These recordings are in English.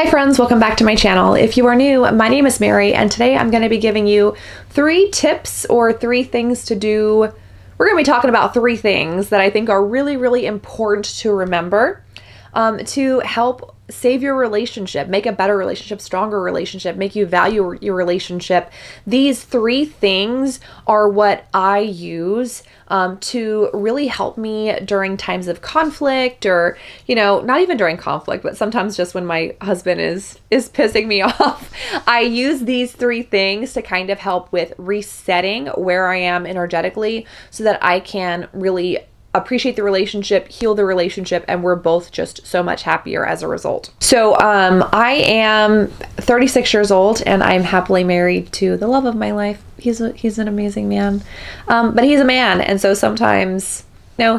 Hi friends, welcome back to my channel. If you are new, my name is Mary, and today I'm going to be giving you 3 tips or 3 things to do. We're going to be talking about 3 things that I think are really, really important to remember to help save your relationship, make a better relationship, stronger relationship, make you value your relationship. These 3 things are what I use to really help me during times of conflict, or, not even during conflict, but sometimes just when my husband is pissing me off. I use these 3 things to kind of help with resetting where I am energetically so that I can really appreciate the relationship, heal the relationship, and we're both just so much happier as a result. So I am 36 years old, and I'm happily married to the love of my life. He's an amazing man, but he's a man, and so sometimes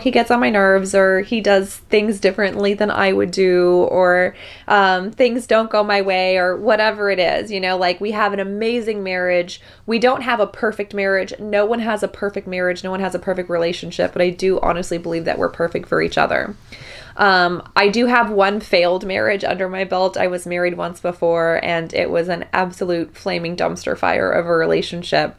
he gets on my nerves, or he does things differently than I would do, or things don't go my way, or whatever it is. Like, we have an amazing marriage. We don't have a perfect marriage. No one has a perfect marriage. No one has a perfect relationship, but I do honestly believe that we're perfect for each other. I do have one failed marriage under my belt. I was married once before, and it was an absolute flaming dumpster fire of a relationship.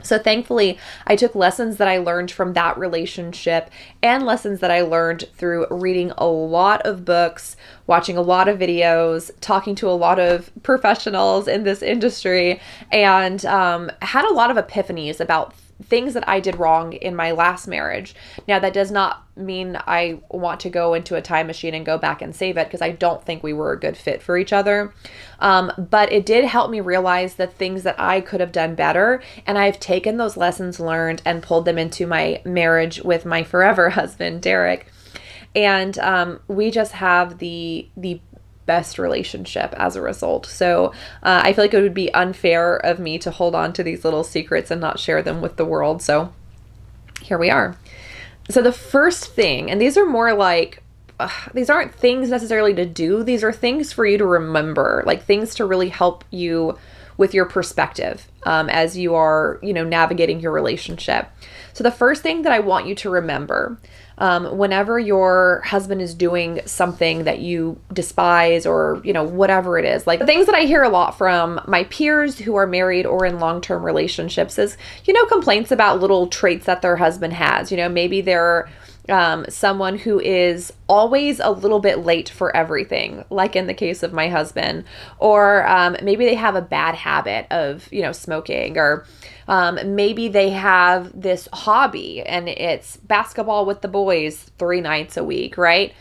So thankfully, I took lessons that I learned from that relationship and lessons that I learned through reading a lot of books, watching a lot of videos, talking to a lot of professionals in this industry, and had a lot of epiphanies about things that I did wrong in my last marriage. Now, that does not mean I want to go into a time machine and go back and save it, because I don't think we were a good fit for each other. But it did help me realize the things that I could have done better. And I've taken those lessons learned and pulled them into my marriage with my forever husband, Derek. And we just have the best relationship as a result. So I feel like it would be unfair of me to hold on to these little secrets and not share them with the world. So here we are. So the first thing, and these are more like, these aren't things necessarily to do. These are things for you to remember, like things to really help you with your perspective as you are, navigating your relationship. So the first thing that I want you to remember, whenever your husband is doing something that you despise, or, whatever it is, like the things that I hear a lot from my peers who are married or in long-term relationships is, complaints about little traits that their husband has. Maybe they're someone who is always a little bit late for everything, like in the case of my husband, or maybe they have a bad habit of, smoking, or maybe they have this hobby and it's basketball with the boys 3 nights a week, right?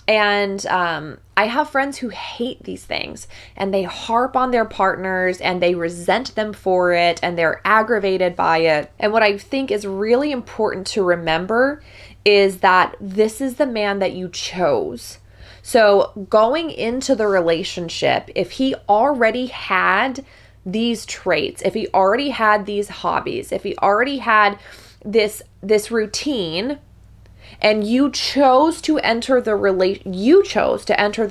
And I have friends who hate these things, and they harp on their partners, and they resent them for it, and they're aggravated by it. And what I think is really important to remember is that this is the man that you chose. So going into the relationship, if he already had these traits, if he already had these hobbies, if he already had this routine, and you chose to enter the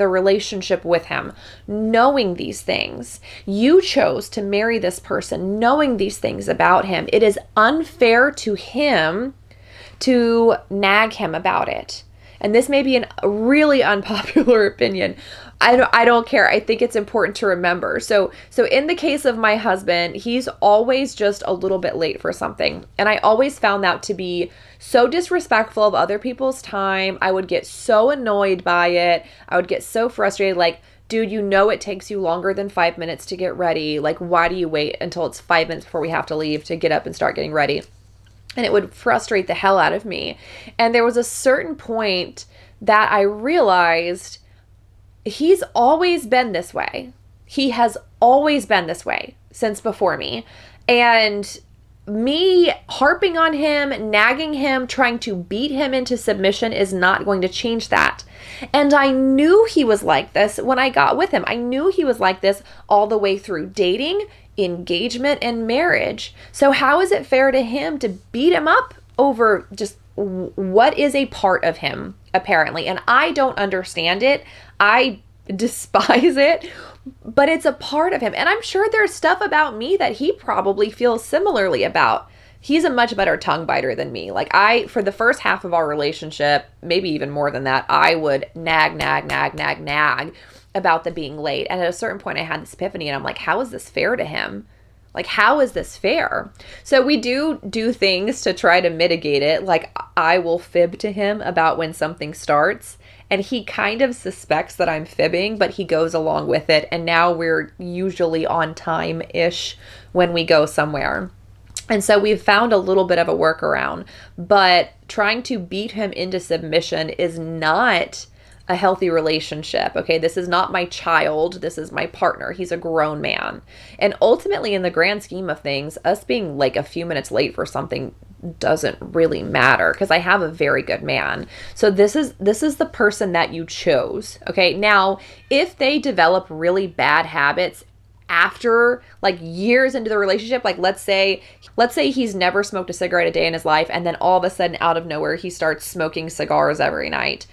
relationship with him knowing these things, you chose to marry this person knowing these things about him, it is unfair to him to nag him about it. And this may be a really unpopular opinion. I don't care. I think it's important to remember. So in the case of my husband, he's always just a little bit late for something. And I always found that to be so disrespectful of other people's time. I would get so annoyed by it. I would get so frustrated. Like, dude, it takes you longer than 5 minutes to get ready. Like, why do you wait until it's 5 minutes before we have to leave to get up and start getting ready? And it would frustrate the hell out of me. And there was a certain point that I realized he's always been this way. He has always been this way since before me. And me harping on him, nagging him, trying to beat him into submission is not going to change that. And I knew he was like this when I got with him. I knew he was like this all the way through dating, engagement, and marriage. So how is it fair to him to beat him up over just what is a part of him, apparently? And I don't understand it. I despise it, but it's a part of him. And I'm sure there's stuff about me that he probably feels similarly about. He's a much better tongue biter than me. Like, for the first half of our relationship, maybe even more than that, I would nag. about the being late. And at a certain point I had this epiphany and I'm like, how is this fair to him? Like, how is this fair? So we do things to try to mitigate it. Like, I will fib to him about when something starts, and he kind of suspects that I'm fibbing, but he goes along with it. And now we're usually on time-ish when we go somewhere. And so we've found a little bit of a workaround, but trying to beat him into submission is not a healthy relationship. Okay, this is not my child. This is my partner. He's a grown man. And ultimately, in the grand scheme of things, us being like a few minutes late for something doesn't really matter because I have a very good man. So this is the person that you chose. Okay, now if they develop really bad habits after like years into the relationship, like let's say he's never smoked a cigarette a day in his life, and then all of a sudden out of nowhere he starts smoking cigars every night.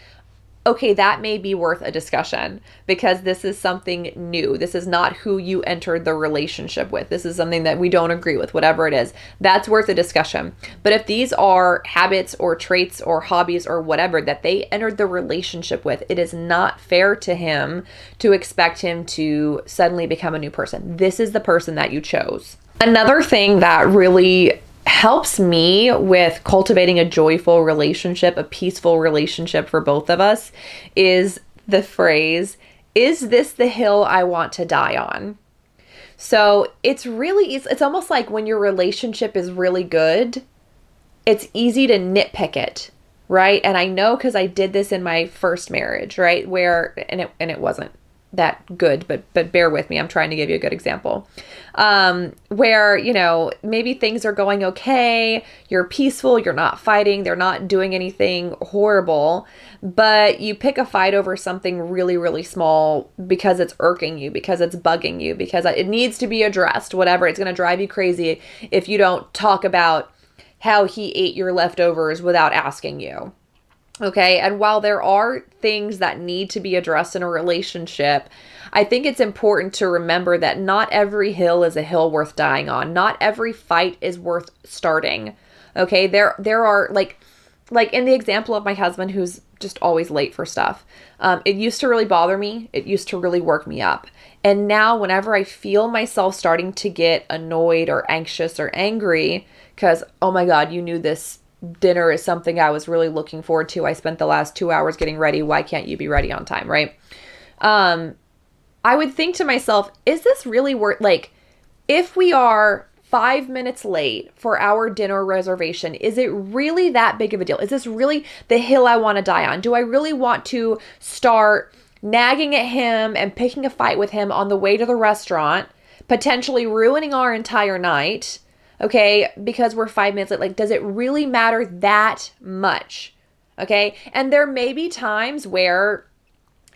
Okay, that may be worth a discussion because this is something new. This is not who you entered the relationship with. This is something that we don't agree with, whatever it is. That's worth a discussion. But if these are habits or traits or hobbies or whatever that they entered the relationship with, it is not fair to him to expect him to suddenly become a new person. This is the person that you chose. Another thing that really helps me with cultivating a joyful relationship, a peaceful relationship for both of us, is the phrase, "Is this the hill I want to die on?" So it's almost like when your relationship is really good, it's easy to nitpick it, right? And I know because I did this in my first marriage, right? And it wasn't that good, but bear with me. I'm trying to give you a good example. Where, maybe things are going okay, you're peaceful, you're not fighting, they're not doing anything horrible, but you pick a fight over something really, really small because it's irking you, because it's bugging you, because it needs to be addressed, whatever. It's going to drive you crazy if you don't talk about how he ate your leftovers without asking you. Okay, and while there are things that need to be addressed in a relationship, I think it's important to remember that not every hill is a hill worth dying on. Not every fight is worth starting. Okay, there are like in the example of my husband who's just always late for stuff. It used to really bother me. It used to really work me up. And now whenever I feel myself starting to get annoyed or anxious or angry because, oh my God, you knew this dinner is something I was really looking forward to. I spent the last 2 hours getting ready. Why can't you be ready on time, right? I would think to myself, is this really worth, like, if we are 5 minutes late for our dinner reservation, is it really that big of a deal? Is this really the hill I want to die on? Do I really want to start nagging at him and picking a fight with him on the way to the restaurant, potentially ruining our entire night? Okay, because we're 5 minutes late. Like, does it really matter that much? Okay, and there may be times where,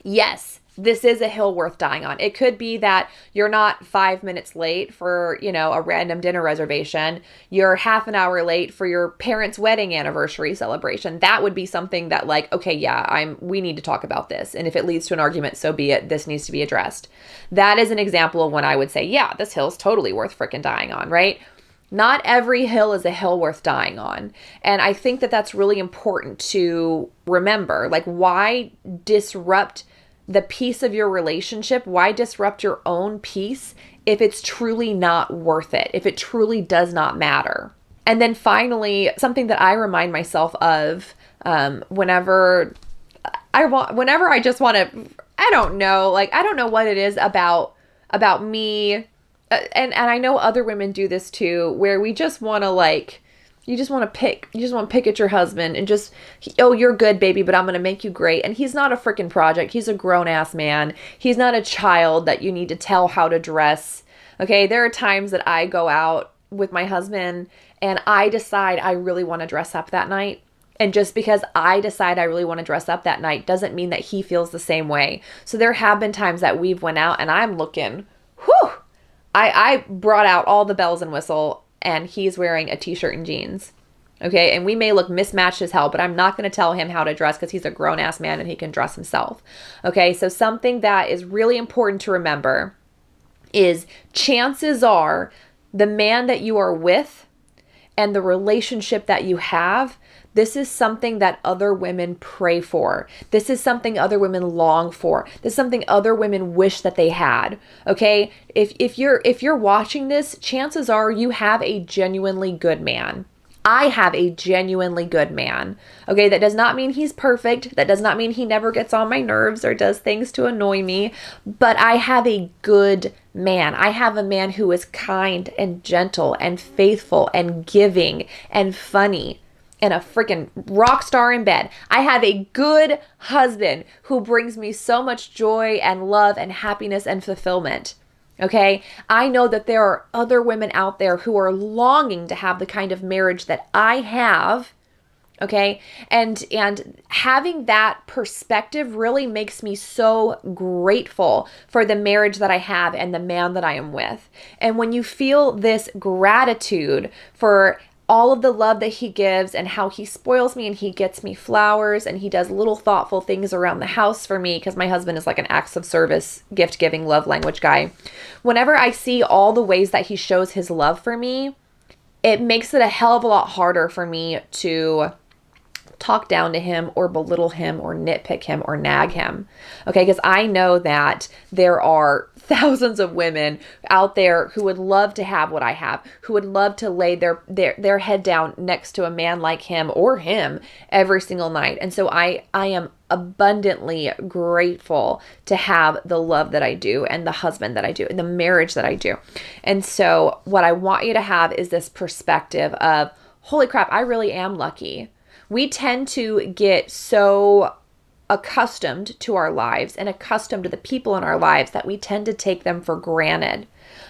yes, this is a hill worth dying on. It could be that you're not 5 minutes late for, a random dinner reservation. You're half an hour late for your parents' wedding anniversary celebration. That would be something that, like, okay, yeah, we need to talk about this. And if it leads to an argument, so be it. This needs to be addressed. That is an example of when I would say, yeah, this hill's totally worth freaking dying on, right? Not every hill is a hill worth dying on. And I think that that's really important to remember. Like, why disrupt the peace of your relationship? Why disrupt your own peace if it's truly not worth it, if it truly does not matter? And then finally, something that I remind myself of whenever I just want to, I don't know what it is about me. And I know other women do this too, where we just want to you just want to pick at your husband and just, oh, you're good, baby, but I'm going to make you great. And he's not a freaking project. He's a grown ass man. He's not a child that you need to tell how to dress. Okay. There are times that I go out with my husband and I decide I really want to dress up that night. And just because I decide I really want to dress up that night doesn't mean that he feels the same way. So there have been times that we've went out and I'm looking, whew, I brought out all the bells and whistle and he's wearing a t-shirt and jeans. Okay. And we may look mismatched as hell, but I'm not going to tell him how to dress because he's a grown ass man and he can dress himself. Okay. So something that is really important to remember is chances are the man that you are with and the relationship that you have, this is something that other women pray for. This is something other women long for. This is something other women wish that they had. Okay? If you're watching this, chances are you have a genuinely good man. I have a genuinely good man. Okay, that does not mean he's perfect. That does not mean he never gets on my nerves or does things to annoy me. But I have a good man. I have a man who is kind and gentle and faithful and giving and funny and a freaking rock star in bed. I have a good husband who brings me so much joy and love and happiness and fulfillment. Okay, I know that there are other women out there who are longing to have the kind of marriage that I have. Okay, and having that perspective really makes me so grateful for the marriage that I have and the man that I am with. And when you feel this gratitude for all of the love that he gives and how he spoils me and he gets me flowers and he does little thoughtful things around the house for me, because my husband is like an acts of service, gift giving, love language guy. Whenever I see all the ways that he shows his love for me, it makes it a hell of a lot harder for me to talk down to him or belittle him or nitpick him or nag him. Okay, because I know that there are thousands of women out there who would love to have what I have, who would love to lay their head down next to a man like him or him every single night. And so I am abundantly grateful to have the love that I do and the husband that I do and the marriage that I do. And so what I want you to have is this perspective of, holy crap, I really am lucky. We tend to get so accustomed to our lives and accustomed to the people in our lives that we tend to take them for granted.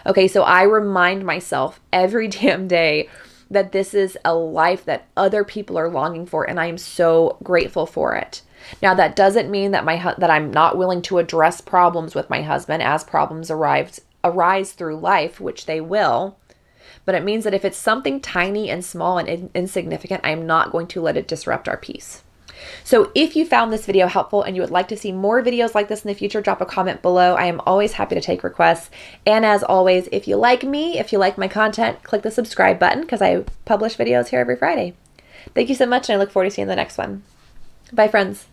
Okay, so I remind myself every damn day that this is a life that other people are longing for, and I am so grateful for it. Now, that doesn't mean that that I'm not willing to address problems with my husband as problems arise through life, which they will. But it means that if it's something tiny and small and insignificant, I'm not going to let it disrupt our peace. So if you found this video helpful and you would like to see more videos like this in the future, drop a comment below. I am always happy to take requests. And as always, if you like me, if you like my content, click the subscribe button because I publish videos here every Friday. Thank you so much, and I look forward to seeing the next one. Bye, friends.